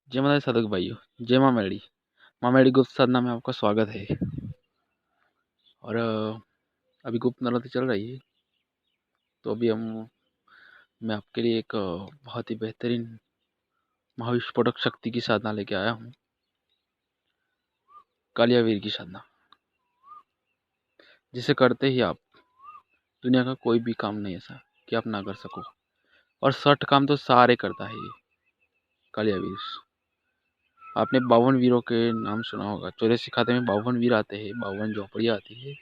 जय माता दी साधक भाइयों, जय माँ मैडी गुप्त साधना में आपका स्वागत है। और अभी गुप्त नवरात्रि चल रही है, तो अभी मैं आपके लिए एक बहुत ही बेहतरीन महाविस्फोटक शक्ति की साधना लेके आया हूँ, कालियावीर की साधना, जिसे करते ही आप दुनिया का कोई भी काम नहीं ऐसा कि आप ना कर सको। और 60 काम तो सारे करता है ये कालियावीर। आपने 52 वीरों के नाम सुना होगा। 84 खाते में 52 वीर आते हैं, 52 झोपड़ियाँ आती है,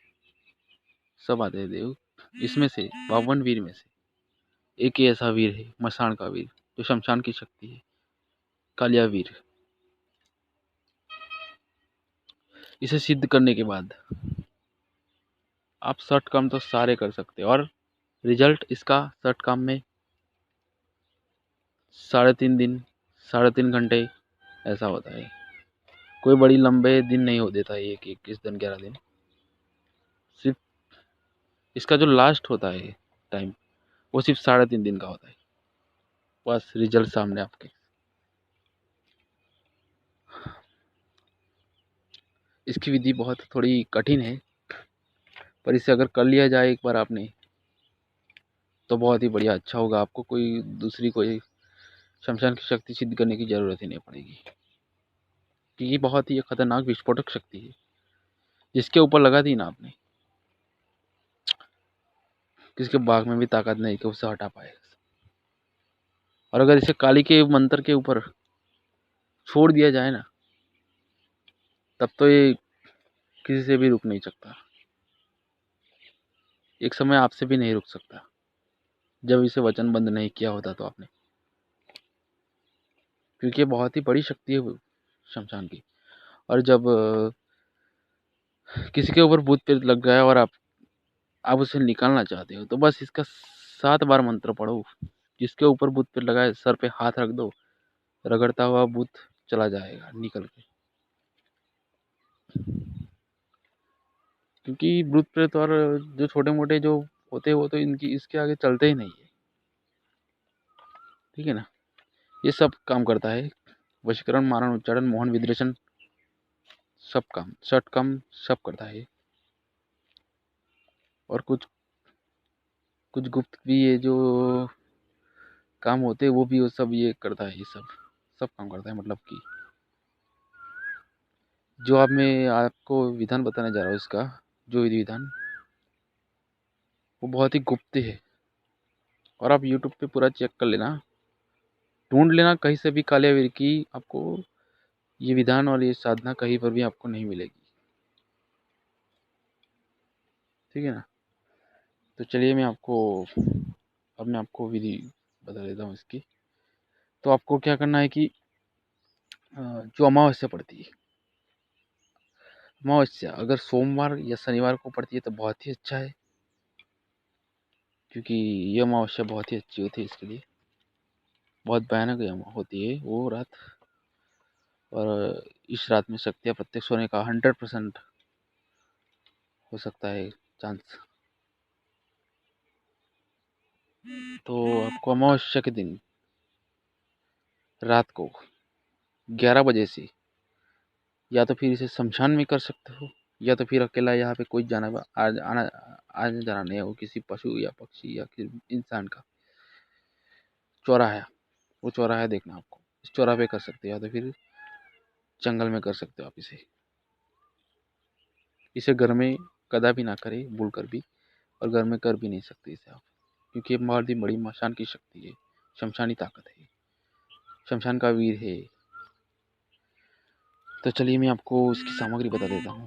सब आते हैं देव। इसमें से 52 वीर में से एक ही ऐसा वीर है, मसान का वीर, जो शमशान की शक्ति है, कालिया वीर। इसे सिद्ध करने के बाद आप 60 काम तो सारे कर सकते हैं। और रिजल्ट इसका 60 काम में 3.5 दिन, 3.5 घंटे ऐसा होता है। कोई बड़ी लंबे दिन नहीं हो देता है, एक 21 दिन 11 दिन। सिर्फ इसका जो लास्ट होता है टाइम, वो सिर्फ 3.5 दिन का होता है। बस रिजल्ट सामने आपके। इसकी विधि बहुत थोड़ी कठिन है, पर इसे अगर कर लिया जाए एक बार आपने, तो बहुत ही बढ़िया अच्छा होगा। आपको कोई शमशान की शक्ति सिद्ध करने की जरूरत ही नहीं पड़ेगी, कि ये बहुत ही खतरनाक विस्फोटक शक्ति है। जिसके ऊपर लगा दी ना आपने, किसके बाग में भी ताकत नहीं कि उसे हटा पाए। और अगर इसे काली के मंत्र के ऊपर छोड़ दिया जाए ना, तब तो ये किसी से भी रुक नहीं सकता। एक समय आपसे भी नहीं रुक सकता, जब इसे वचनबंद नहीं किया होता तो आपने। क्योंकि ये बहुत ही बड़ी शक्ति है शमशान की। और जब किसी के ऊपर भूत प्रेत लग गया और आप उसे निकालना चाहते हो, तो बस इसका 7 बार मंत्र पढ़ो। जिसके ऊपर भूत प्रेत लगा है, सर पे हाथ रख दो, रगड़ता हुआ भूत चला जाएगा निकल के। क्योंकि भूत प्रेत और जो छोटे मोटे जो होते हैं, वो तो इनकी इसके आगे चलते ही नहीं है। ठीक है ना। ये सब काम करता है, वशीकरण, मारण, उच्चारण, मोहन, विद्रेषण, सब काम, शट काम सब करता है। और कुछ कुछ गुप्त भी ये जो काम होते हैं, वो भी वो सब ये करता है। ये सब काम करता है। मतलब कि जो आप मैं आपको विधान बताने जा रहा हूँ, इसका जो विधि विधान, वो बहुत ही गुप्त है। और आप यूट्यूब पे पूरा चेक कर लेना, ढूंढ लेना, कहीं से भी कालियावीर की आपको ये विधान और ये साधना कहीं पर भी आपको नहीं मिलेगी। ठीक है ना। तो चलिए मैं आपको विधि बता देता हूँ इसकी। तो आपको क्या करना है कि जो अमावस्या पड़ती है, अमावस्या अगर सोमवार या शनिवार को पड़ती है तो बहुत ही अच्छा है। क्योंकि ये अमावस्या बहुत ही अच्छी होती है इसके लिए। बहुत भयानक होती है वो रात। और इस रात में शक्तियाँ प्रत्यक्ष होने का 100% हो सकता है चांस। तो आपको अमावस्या के दिन रात को 11 बजे से, या तो फिर इसे शमशान में कर सकते हो, या तो फिर अकेला यहाँ पे कोई आना जाना नहीं हो, किसी पशु या पक्षी या किसी इंसान का चौराहा, वो चौराहा देखना आपको, इस चौराहे पे कर सकते हो, या तो फिर जंगल में कर सकते हो आप इसे घर में कदापि ना करें भूल कर भी। और घर में कर भी नहीं सकते इसे आप, क्योंकि ये बहुत ही बड़ी मशान की शक्ति है, शमशानी ताकत है, शमशान का वीर है। तो चलिए मैं आपको इसकी सामग्री बता देता हूँ।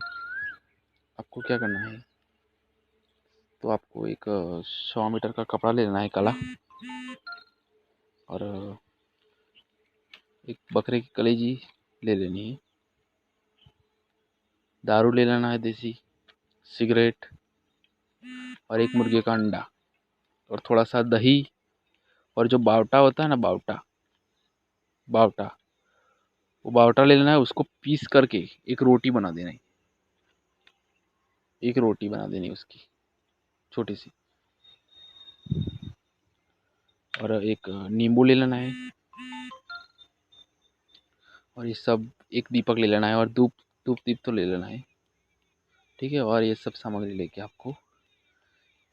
आपको क्या करना है, तो आपको एक 100 मीटर का कपड़ा ले लेना है काला। और एक बकरे की कलेजी ले लेनी है। दारू ले लेना है देसी, सिगरेट, और एक मुर्गे का अंडा, और थोड़ा सा दही। और जो बावटा होता है ना, बावटा बावटा वो बावटा ले लेना है। उसको पीस करके एक रोटी बना देना है, एक रोटी बना देनी है उसकी छोटी सी। और एक नींबू ले लेना है। और ये सब एक दीपक ले लेना है और धूप धूप दीप तो ले लेना है, ठीक है। और ये सब सामग्री लेके आपको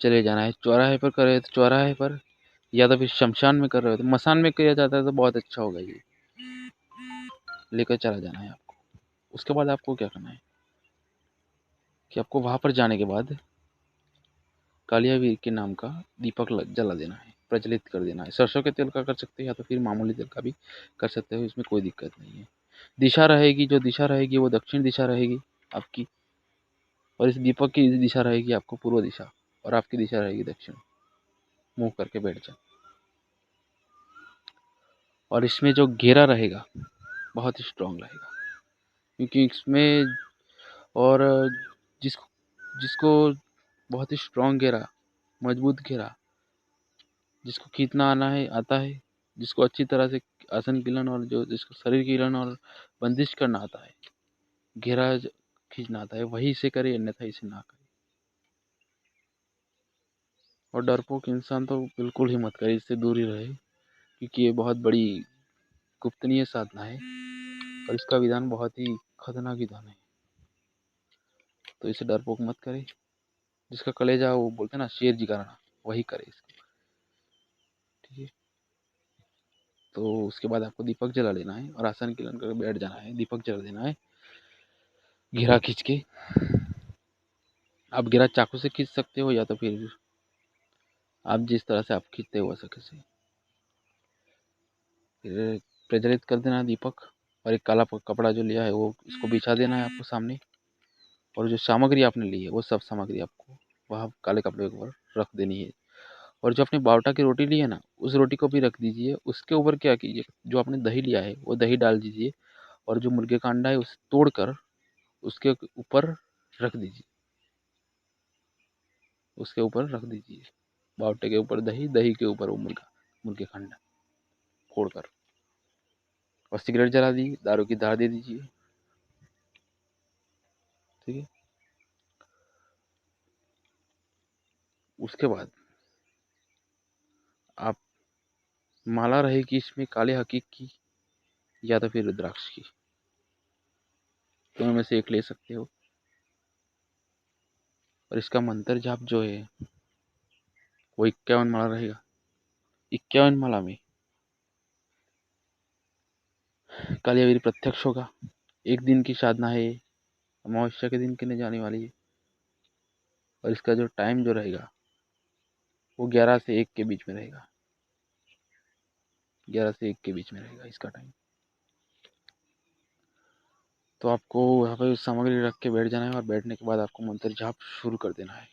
चले जाना है। चौराहे पर कर रहे हो तो चौराहे पर, या तो फिर शमशान में कर रहे हो तो मसान में किया जाता है तो बहुत अच्छा होगा, ये लेकर चला जाना है आपको। उसके बाद आपको क्या करना है कि आपको वहाँ पर जाने के बाद कालिया वीर के नाम का दीपक जला देना है, प्रज्वलित कर देना है। सरसों के तेल का कर सकते हो या तो फिर मामूली तेल का भी कर सकते हो, इसमें कोई दिक्कत नहीं है। दिशा रहेगी, जो दिशा रहेगी वो दक्षिण दिशा रहेगी आपकी, और इस दीपक की दिशा रहेगी आपको पूर्व दिशा, और आपकी दिशा रहेगी दक्षिण। मुंह करके बैठ जाओ। और इसमें जो घेरा रहेगा बहुत ही स्ट्रांग रहेगा, क्योंकि इसमें, और जिसको जिसको बहुत ही स्ट्रांग घेरा, मजबूत घेरा, जिसको खींचना आना है आता है, जिसको अच्छी तरह से आसन कीलन और जो जिसको शरीर कीलन और बंदिश करना आता है, घेरा खींचना आता है, वही इसे करे, अन्यथा इसे ना करे। और डरपोक इंसान तो बिल्कुल ही मत करे, इससे दूर ही रहे, क्योंकि ये बहुत बड़ी गुप्तनीय साधना है और इसका विधान बहुत ही खतरनाक विधान है। तो इसे डरपोक मत करे। जिसका कलेजा वो बोलते हैं ना शेर जिगरना, वही करे इसको, ठीक है। तो उसके बाद आपको दीपक जला लेना है और आसन कीलन करके बैठ जाना है, दीपक जला देना है घेरा खींच के। आप घेरा चाकू से खींच सकते हो या तो फिर आप जिस तरह से आप खींचते हो वैसे से। फिर प्रज्वलित कर देना दीपक, और एक काला कपड़ा जो लिया है वो इसको बिछा देना है आपको सामने, और जो सामग्री आपने ली है वो सब सामग्री आपको वहाँ काले कपड़े के ऊपर रख देनी है। और जो आपने बावटा की रोटी ली है ना, उस रोटी को भी रख दीजिए। उसके ऊपर क्या कीजिए, जो आपने दही लिया है वो दही डाल दीजिए, और जो मुर्गे का अंडा है उसे तोड़कर उसके ऊपर रख दीजिए, उसके ऊपर रख दीजिए। बावटे के ऊपर दही, दही के ऊपर वो मुर्गे का अंडा फोड़कर, और सिगरेट जला दी, दारू की धार दे दीजिए, ठीक है। उसके बाद आप, माला रहेगी इसमें काले हकीक की या तो फिर रुद्राक्ष की, दोनों में से एक ले सकते हो। और इसका मंत्र जाप जो है वो 51 माला रहेगा। 51 माला में कालियावीर प्रत्यक्ष होगा। एक दिन की साधना है, अमावस्या के दिन करने जाने वाली है। और इसका जो टाइम जो रहेगा वो 11 से 1 के बीच में रहेगा, 11 से 1 के बीच में रहेगा इसका टाइम। तो आपको यहाँ पर सामग्री रख के बैठ जाना है, और बैठने के बाद आपको मंत्र जाप शुरू कर देना है।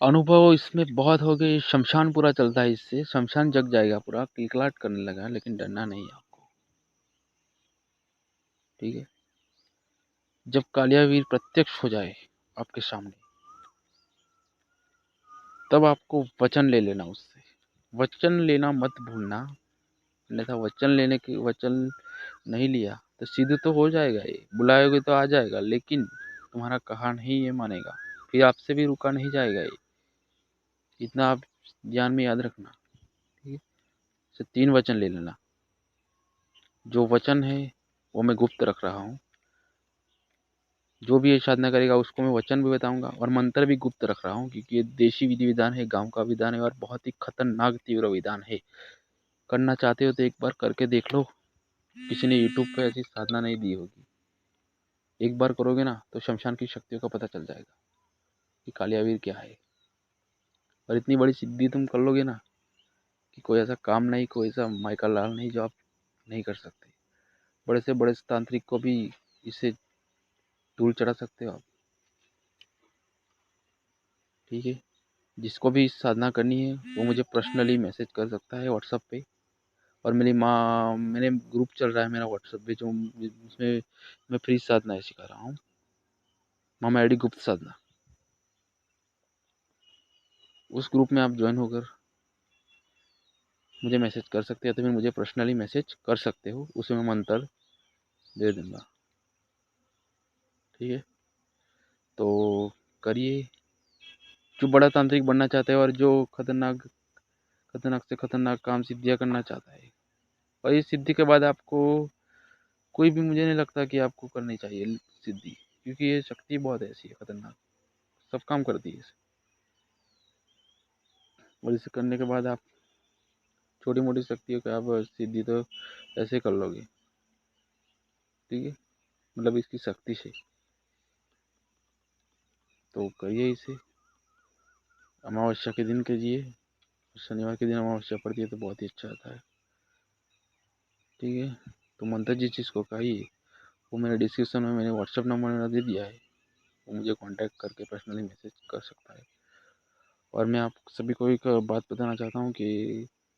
अनुभव इसमें बहुत हो गए, शमशान पूरा चलता है इससे, शमशान जग जाएगा पूरा, किलकिलाट करने लगा, लेकिन डरना नहीं है आपको, ठीक है। जब कालियावीर प्रत्यक्ष हो जाए आपके सामने, तब आपको वचन ले लेना उससे। वचन लेना मत भूलना, अन्यथा वचन लेने के वचन नहीं लिया तो सिद्ध तो हो जाएगा, ये बुलाओगे तो आ जाएगा, लेकिन तुम्हारा कहा नहीं ये मानेगा, फिर आपसे भी रुका नहीं जाएगा ये। इतना आप ध्यान में याद रखना, ठीक है। से 3 वचन ले लेना। जो वचन है वो मैं गुप्त रख रहा हूँ, जो भी ये साधना करेगा उसको मैं वचन भी बताऊंगा और मंत्र भी गुप्त रख रहा हूँ, क्योंकि ये देशी विधि विधान है, गांव का विधान है और बहुत ही खतरनाक तीव्र विधान है। करना चाहते हो तो एक बार करके देख लो, किसी ने यूट्यूब पे ऐसी साधना नहीं दी होगी। एक बार करोगे ना तो शमशान की शक्तियों का पता चल जाएगा कि कालियावीर क्या है। और इतनी बड़ी सिद्धि तुम कर लोगे ना कि कोई ऐसा काम नहीं, कोई ऐसा माइकल लाल नहीं जो आप नहीं कर सकते। बड़े से बड़े तांत्रिक को भी इससे धूल चढ़ा सकते हो आप, ठीक है। जिसको भी साधना करनी है वो मुझे पर्सनली मैसेज कर सकता है व्हाट्सएप पे। और मेरी माँ, मैंने ग्रुप चल रहा है मेरा व्हाट्सएप पे, जो उसमें मैं फ्री साधना सिखा रहा हूँ, मामा एडी गुप्त साधना। उस ग्रुप में आप ज्वाइन होकर मुझे मैसेज कर सकते हो, तो फिर मुझे पर्सनली मैसेज कर सकते हो, उसमें मैं मंत्र दे दूँगा, ठीक है। तो करिए। जो बड़ा तांत्रिक बनना चाहता है और जो खतरनाक खतरनाक से खतरनाक काम सिद्धियाँ करना चाहता है, और इस सिद्धि के बाद आपको कोई भी, मुझे नहीं लगता कि आपको करनी चाहिए सिद्धि, क्योंकि ये शक्ति बहुत ऐसी है खतरनाक, सब काम करती है इसे। और इसे करने के बाद आप छोटी मोटी शक्तियों का आप सिद्धि तो ऐसे कर लोगे, ठीक है, मतलब इसकी शक्ति से। तो करिए इसे, अमावस्या के दिन कीजिए, शनिवार के दिन अमावस्या पड़ती है तो बहुत ही अच्छा आता है, ठीक है। तो मंत्र जिस चीज़ को कहिए वो मैंने डिस्क्रिप्शन में मैंने व्हाट्सअप नंबर मेरा दे दिया है, वो मुझे कांटेक्ट करके पर्सनली मैसेज कर सकता है। और मैं आप सभी को एक बात बताना चाहता हूँ कि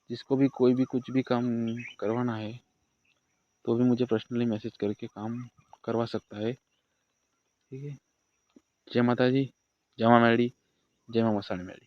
जिसको भी कोई भी कुछ भी काम करवाना है तो भी मुझे पर्सनली मैसेज करके काम करवा सकता है, ठीक है। जय माता जी, जय माँ मैडी, जय माँ मसाणी मैडी।